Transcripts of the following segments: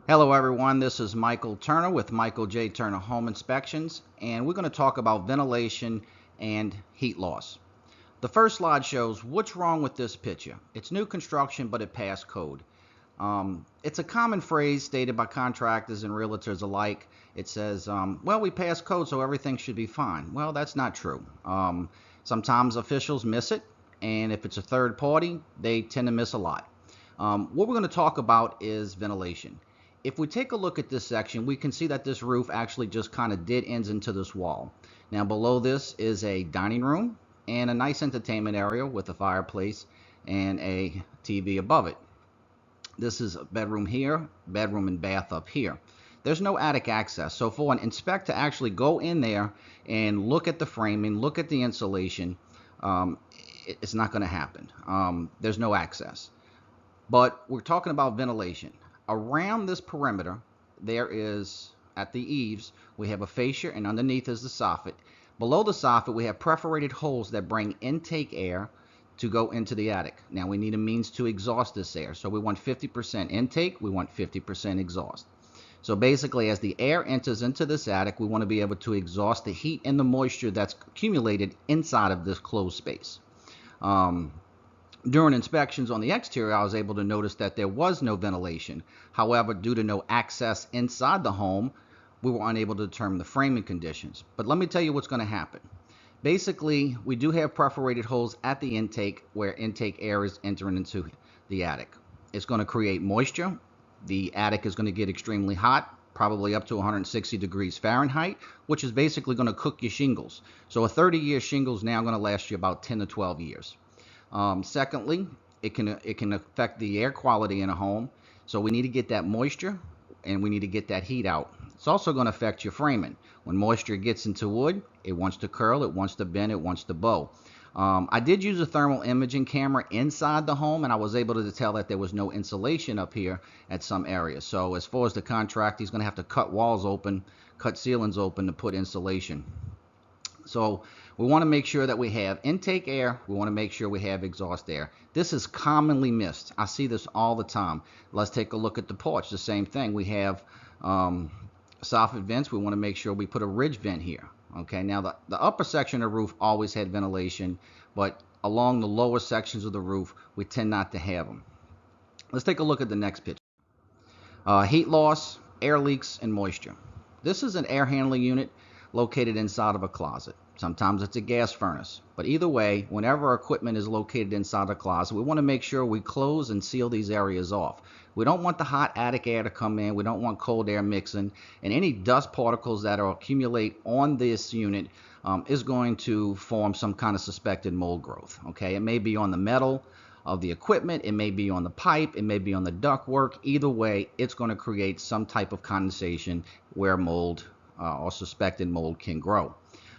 Hello everyone, this is Michael Turner with Michael J. Turner Home Inspections, and we're going to talk about ventilation and heat loss. The first slide shows what's wrong with this picture. It's new construction, but it passed code. It's a common phrase stated by contractors and realtors alike. It says, well, we passed code, so everything should be fine. Well, that's not true. Sometimes officials miss it, and if it's a third party, they tend to miss a lot. What we're going to talk about is ventilation. If we take a look at this section, we can see that this roof actually just kind of dead ends into this wall. Now below this is a dining room and a nice entertainment area with a fireplace and a TV above it. This is a bedroom here, bedroom and bath up here. There's no attic access. So for an inspector to actually go in there and look at the framing, look at the insulation, it's not going to happen. There's no access. But we're talking about ventilation. Around this perimeter, there is, at the eaves, we have a fascia, and underneath is the soffit. Below the soffit, we have perforated holes that bring intake air to go into the attic. Now we need a means to exhaust this air. So we want 50% intake, we want 50% exhaust. So basically, as the air enters into this attic, we want to be able to exhaust the heat and the moisture that's accumulated inside of this closed space. During inspections on the exterior, I was able to notice that there was no ventilation. However, due to no access inside the home, we were unable to determine the framing conditions. But let me tell you what's going to happen. Basically, we do have perforated holes at the intake where intake air is entering into the attic. It's going to create moisture. The attic is going to get extremely hot, probably up to 160 degrees Fahrenheit, which is basically going to cook your shingles. So a 30-year shingle is now going to last you about 10 to 12 years. Secondly, it can affect the air quality in a home. So we need to get that moisture and we need to get that heat out. It's also going to affect your framing. When moisture gets into wood, it wants to curl, it wants to bend, it wants to bow. I did use a thermal imaging camera inside the home, and I was able to tell that there was no insulation up here at some areas. So as far as the contractor, he's going to have to cut walls open, cut ceilings open to put insulation. So we want to make sure that we have intake air. We want to make sure we have exhaust air. This is commonly missed. I see this all the time. Let's take a look at the porch. The same thing. We have soffit vents. We want to make sure we put a ridge vent here. Okay, now the upper section of the roof always had ventilation, but along the lower sections of the roof, we tend not to have them. Let's take a look at the next picture. Heat loss, air leaks, and moisture. This is an air handling unit located inside of a closet. Sometimes it's a gas furnace. But either way, whenever our equipment is located inside a closet, we want to make sure we close and seal these areas off. We don't want the hot attic air to come in. We don't want cold air mixing. And any dust particles that accumulate on this unit is going to form some kind of suspected mold growth. Okay, it may be on the metal of the equipment, it may be on the pipe, it may be on the ductwork. Either way, it's going to create some type of condensation where mold or suspected mold can grow.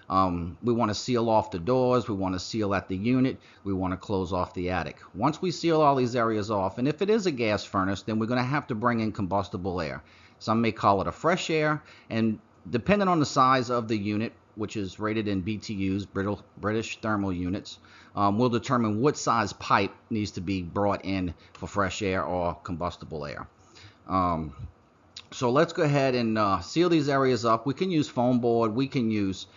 We want to seal off the doors, we want to seal at the unit, we want to close off the attic. Once we seal all these areas off, and if it is a gas furnace, then we're going to have to bring in combustible air. Some may call it a fresh air, and depending on the size of the unit, which is rated in BTUs, British thermal units, will determine what size pipe needs to be brought in for fresh air or combustible air. So let's go ahead and seal these areas up. We can use foam board, we can use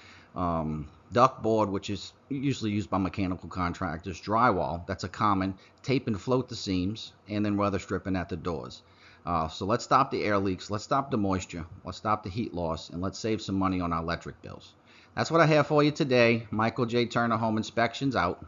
duct board, which is usually used by mechanical contractors, drywall, that's a common, tape and float the seams, and then weather stripping at the doors. So let's stop the air leaks, let's stop the moisture, let's stop the heat loss, and let's save some money on our electric bills. That's what I have for you today. Michael J. Turner Home Inspections out.